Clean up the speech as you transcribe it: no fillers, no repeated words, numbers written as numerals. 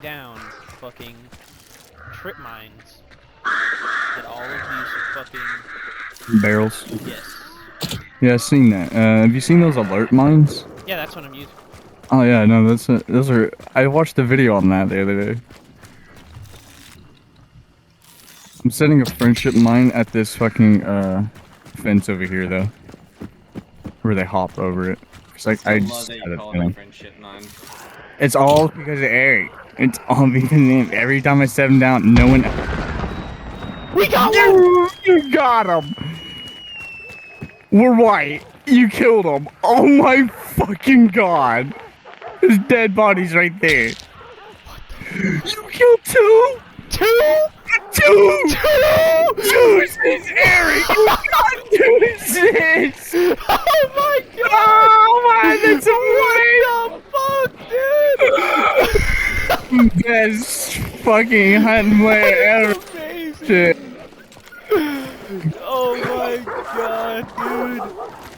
down fucking trip mines that all of these fucking Barrels. yes. Yeah, I've seen that. Have you seen those alert mines? Yeah, that's what I'm using. Oh yeah, no, those are. I watched the video on that the other day. I'm setting a friendship mine at this fucking fence over here though, where they hop over it. Cause like I Still love just that had you a call it a feeling. friendship mine. It's all because of Eric. It's all because of him. Every time I set him down, no one. We got one! You got him. We're white. You killed him. Oh my fucking god. His dead body's right there. You killed two? Two! Two! Two! Deuces, Eric! You got deuces! Oh my god! Oh man, that's What the fuck, dude? best fucking hunting way ever. Amazing! Shit. Oh my god, dude!